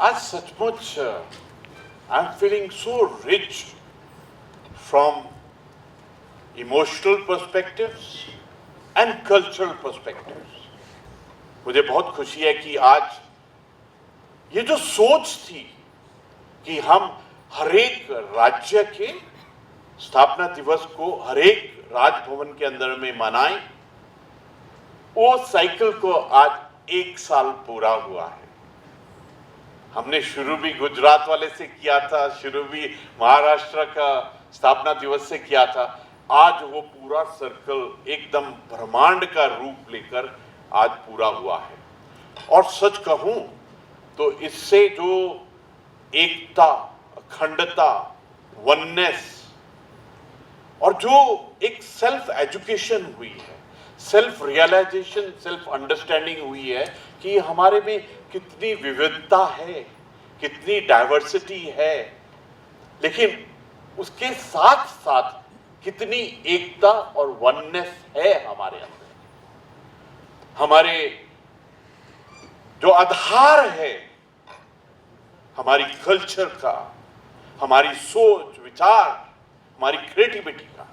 आज सचमुच I am feeling so rich from emotional perspectives and cultural perspectives. मुझे बहुत खुशी है कि आज ये जो सोच थी कि हम हरेक राज्य के स्थापना दिवस को हरेक राजभवन के अंदर में मनाएं, वो साइकिल को आज 1 साल पूरा हुआ है। हमने शुरू भी गुजरात वाले से किया था, शुरू भी महाराष्ट्र का स्थापना दिवस से किया था। आज वो पूरा सर्कल एकदम ब्रह्मांड का रूप लेकर आज पूरा हुआ है। और सच कहूं तो इससे जो एकता, अखंडता, वननेस और जो एक सेल्फ एजुकेशन हुई है, सेल्फ रियलाइजेशन, सेल्फ अंडरस्टैंडिंग हुई है कि हमारे में कितनी विविधता है, कितनी डाइवर्सिटी है, लेकिन उसके साथ साथ कितनी एकता और वननेस है हमारे अंदर। हमारे जो आधार है हमारी कल्चर का, हमारी सोच विचार, हमारी क्रिएटिविटी का।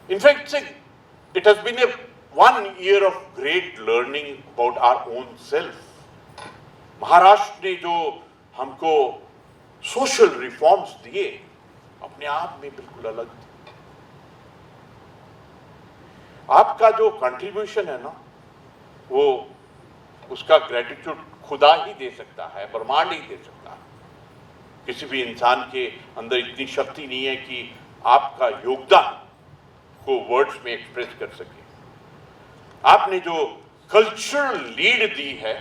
In fact it has been 1 year of great learning about our own self। Maharashtra ने जो हमको सोशल रिफॉर्म्स दिए अपने आप में बिल्कुल अलग थे। आपका जो कंट्रीब्यूशन है ना, वो उसका ग्रेटिट्यूड खुदा ही दे सकता है, ब्रह्मांड ही दे सकता है। किसी भी इंसान के अंदर इतनी शक्ति नहीं है कि आपका योगदान को वर्ड्स में एक्सप्रेस कर सके। आपने जो कल्चरल लीड दी है,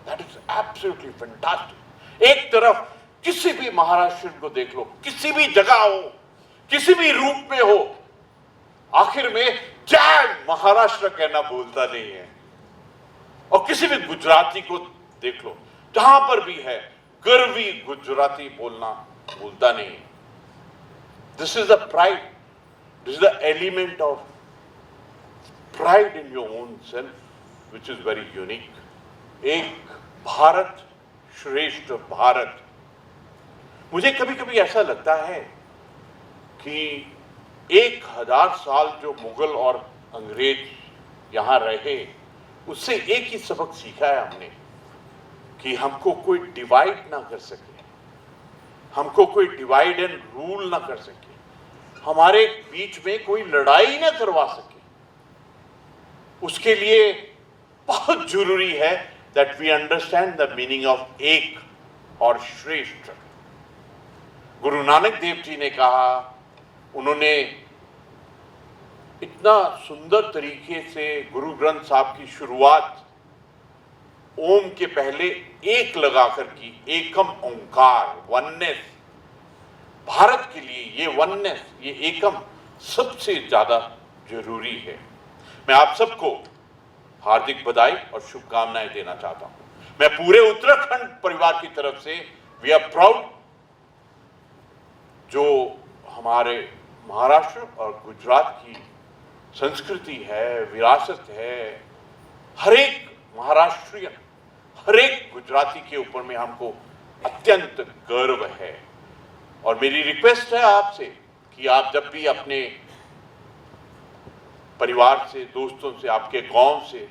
दैट इज एब्सोल्युटली फैंटास्टिक। एक तरफ किसी भी महाराष्ट्र को देख लो, किसी भी जगह हो, किसी भी रूप में हो, आखिर में जय महाराष्ट्र कहना भूलता नहीं है। और किसी भी गुजराती को देख लो, जहां पर भी है, गर्वी गुजराती बोलना भूलता नहीं। This is the pride, this is the element of pride in your own self which is very unique. एक भारत श्रेष्ठ भारत। मुझे कभी कभी ऐसा लगता है कि 1000 साल जो मुगल और अंग्रेज यहां रहे, उससे एक ही सबक सीखा है हमने कि हमको कोई डिवाइड ना कर सके, हमको कोई डिवाइड एंड रूल ना कर सके, हमारे बीच में कोई लड़ाई ना करवा सके। उसके लिए बहुत जरूरी है that we understand the meaning of एक और श्रेष्ठ। गुरु नानक देव जी ने कहा, उन्होंने इतना सुंदर तरीके से गुरु ग्रंथ साहब की शुरुआत ओम के पहले एक लगाकर की, एकम ओंकार, वननेस। भारत के लिए ये वननेस, ये एकम सबसे ज्यादा जरूरी है। मैं आप सबको हार्दिक बधाई और शुभकामनाएं देना चाहता हूं। मैं पूरे उत्तराखंड परिवार की तरफ से वी आर प्राउड। जो हमारे महाराष्ट्र और गुजरात की संस्कृति है, विरासत है, हर एक महाराष्ट्रियन, हर एक गुजराती के ऊपर में हमको अत्यंत गर्व है। और मेरी रिक्वेस्ट है आपसे कि आप जब भी अपने परिवार से, दोस्तों से, आपके गांव से,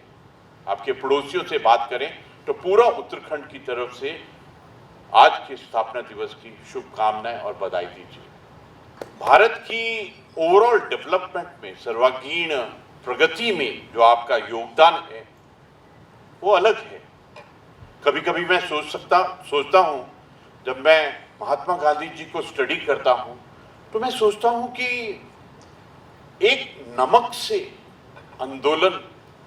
आपके पड़ोसियों से बात करें तो पूरा उत्तराखंड की तरफ से आज के स्थापना दिवस की शुभकामनाएं और बधाई दीजिए। भारत की ओवरऑल डेवलपमेंट में, सर्वांगीण प्रगति में जो आपका योगदान है वो अलग है। कभी कभी मैं सोचता हूं, जब मैं महात्मा गांधी जी को स्टडी करता हूं तो मैं सोचता हूं कि एक नमक से आंदोलन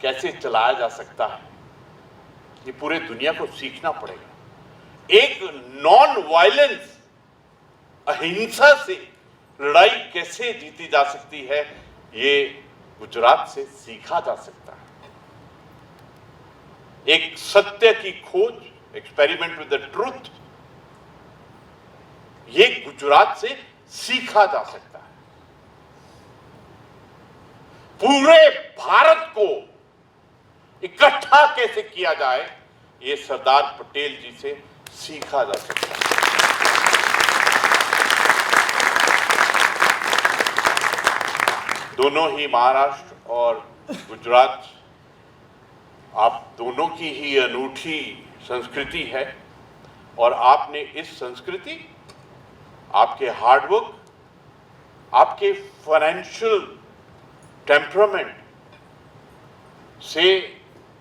कैसे चलाया जा सकता है, ये पूरे दुनिया को सीखना पड़ेगा। एक नॉन वायलेंस, अहिंसा से लड़ाई कैसे जीती जा सकती है, ये गुजरात से सीखा जा सकता है। एक सत्य की खोज, एक्सपेरिमेंट विद द ट्रूथ, ये गुजरात से सीखा जा सकता है। पूरे भारत को इकट्ठा कैसे किया जाए, ये सरदार पटेल जी से सीखा जा सकता है। दोनों ही महाराष्ट्र और गुजरात, आप दोनों की ही अनूठी संस्कृति है और आपने इस संस्कृति, आपके हार्डवर्क, आपके फाइनेंशियल टेम्परामेंट से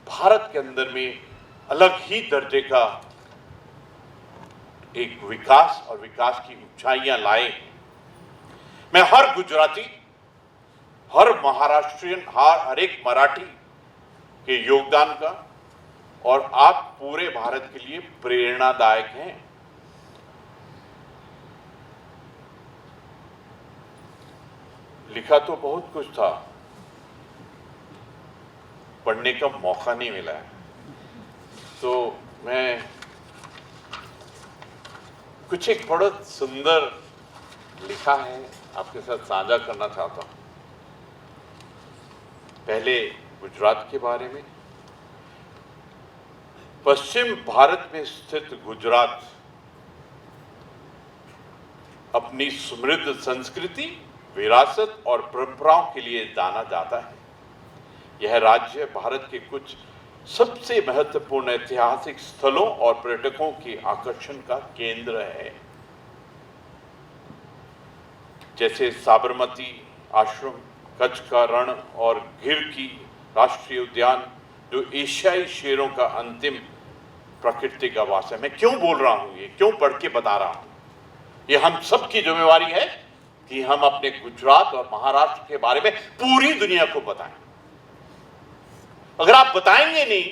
भारत के अंदर में अलग ही दर्जे का एक विकास और विकास की ऊंचाइयां लाए। मैं हर गुजराती, हर महाराष्ट्रियन, हर एक मराठी के योगदान का और आप पूरे भारत के लिए प्रेरणादायक हैं। लिखा तो बहुत कुछ था, पढ़ने का मौका नहीं मिला है, तो मैं कुछ एक बहुत सुंदर लिखा है आपके साथ साझा करना चाहता हूं। पहले गुजरात के बारे में। पश्चिम भारत में स्थित गुजरात अपनी समृद्ध संस्कृति, विरासत और परंपराओं के लिए जाना जाता है। यह राज्य भारत के कुछ सबसे महत्वपूर्ण ऐतिहासिक स्थलों और पर्यटकों के आकर्षण का केंद्र है, जैसे साबरमती आश्रम, कच्छ का रण और गिर की राष्ट्रीय उद्यान, जो एशियाई शेरों का अंतिम प्राकृतिक आवास है। मैं क्यों बोल रहा हूं, ये क्यों पढ़ के बता रहा हूं? ये हम सबकी जिम्मेवारी है कि हम अपने गुजरात और महाराष्ट्र के बारे में पूरी दुनिया को बताएं। अगर आप बताएंगे नहीं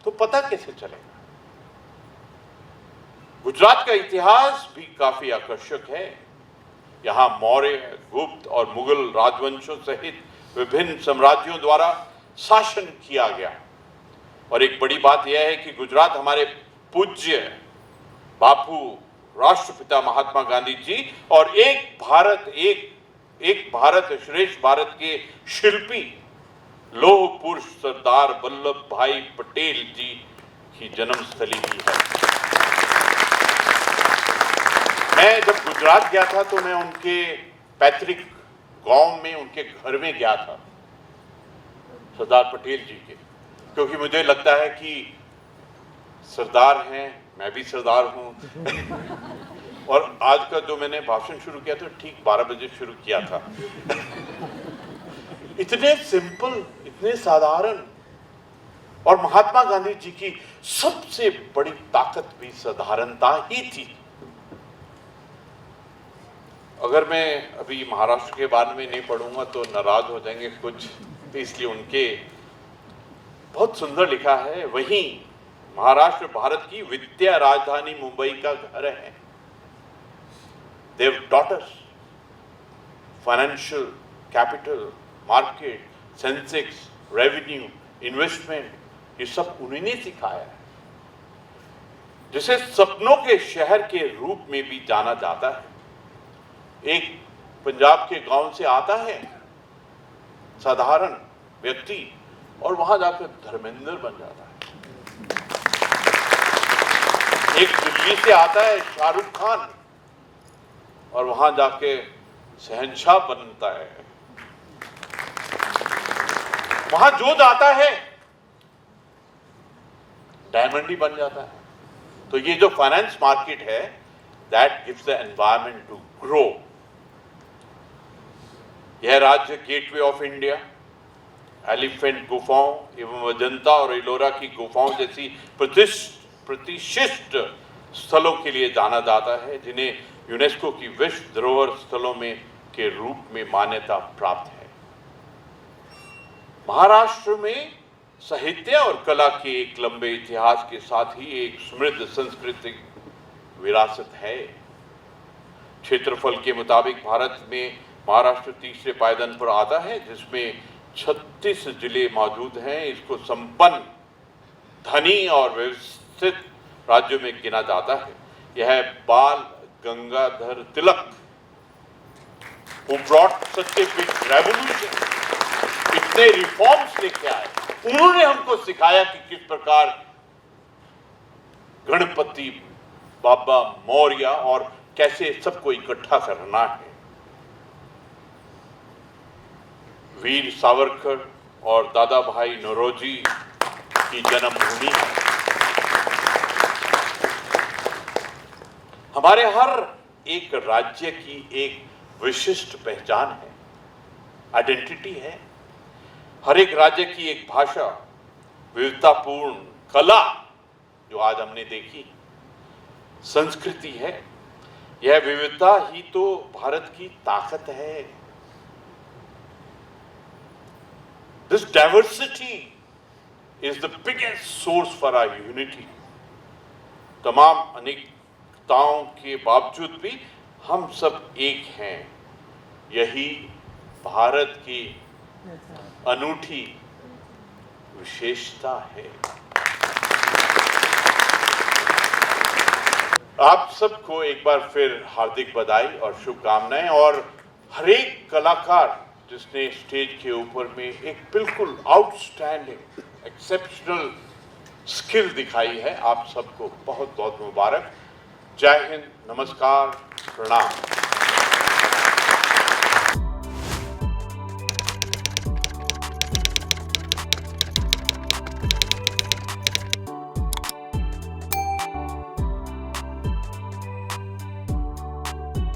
तो पता कैसे चलेगा? गुजरात का इतिहास भी काफी आकर्षक है। यहां मौर्य, गुप्त और मुगल राजवंशों सहित विभिन्न साम्राज्यों द्वारा शासन किया गया। और एक बड़ी बात यह है कि गुजरात हमारे पूज्य बापू राष्ट्रपिता महात्मा गांधी जी और एक भारत श्रेष्ठ भारत के शिल्पी लौह पुरुष सरदार वल्लभ भाई पटेल जी की जन्मस्थली भी है। मैं जब गुजरात गया था तो मैं उनके पैतृक गांव में, उनके घर में गया था, सरदार पटेल जी के, क्योंकि मुझे लगता है कि सरदार हैं, मैं भी सरदार हूं। और आज का जो मैंने भाषण शुरू किया था ठीक 12 बजे शुरू किया था। इतने सिंपल, इतने साधारण, और महात्मा गांधी जी की सबसे बड़ी ताकत भी साधारणता ही थी। अगर मैं अभी महाराष्ट्र के बारे में नहीं पढ़ूंगा तो नाराज हो जाएंगे कुछ, तो इसलिए उनके बहुत सुंदर लिखा है। वहीं महाराष्ट्र भारत की वित्तीय राजधानी मुंबई का घर है। They have taught us financial capital, market, Sensex, revenue, investment, ये सब उन्हीं ने सिखाया है, जिसे सपनों के शहर के रूप में भी जाना जाता है। एक पंजाब के गांव से आता है साधारण व्यक्ति और वहां जाकर धर्मेंद्र बन जाता है। एक दिल्ली से आता है शाहरुख खान और वहां जाके शहंशाह बनता है। वहां जो जाता है डायमंड ही बन जाता है। तो ये जो फाइनेंस मार्केट है, that gives the environment to grow. यह राज्य गेटवे ऑफ इंडिया, एलिफेंट गुफाओं एवं अजंता और एलोरा की गुफाओं जैसी प्रतिष्ठित स्थलों के लिए जाना जाता है, जिन्हें यूनेस्को की विश्व धरोहर स्थलों में के रूप में मान्यता प्राप्त है। महाराष्ट्र में साहित्य और कला के एक लंबे इतिहास के साथ ही एक समृद्ध सांस्कृतिक विरासत है। क्षेत्रफल के मुताबिक भारत में महाराष्ट्र तीसरे पायदान पर आता है, जिसमें 36 जिले मौजूद हैं। इसको संपन्न, धनी और व्यवस्थित राज्यों में गिना जाता है। यह बाल Gangadhar Tilak, who brought such a big revolution, इतने रिफॉर्म्स लेके आए, उन्होंने हमको सिखाया कि किस प्रकार गणपति बाबा मौर्य और कैसे सबको इकट्ठा करना है। वीर सावरकर और दादा भाई नौरोजी की जन्मभूमि है। हमारे हर एक राज्य की एक विशिष्ट पहचान है, आइडेंटिटी है। हर एक राज्य की एक भाषा, विविधतापूर्ण कला जो आज हमने देखी, संस्कृति है। यह विविधता ही तो भारत की ताकत है। This diversity is the biggest source for our unity. तमाम अनेकताओं के बावजूद भी हम सब एक हैं। यही भारत की अनूठी विशेषता है। आप सबको एक बार फिर हार्दिक बधाई और शुभकामनाएं। और हर एक कलाकार जिसने स्टेज के ऊपर में एक बिल्कुल आउटस्टैंडिंग एक्सेप्शनल स्किल दिखाई है, आप सबको बहुत बहुत मुबारक। जय हिंद, नमस्कार, प्रणाम।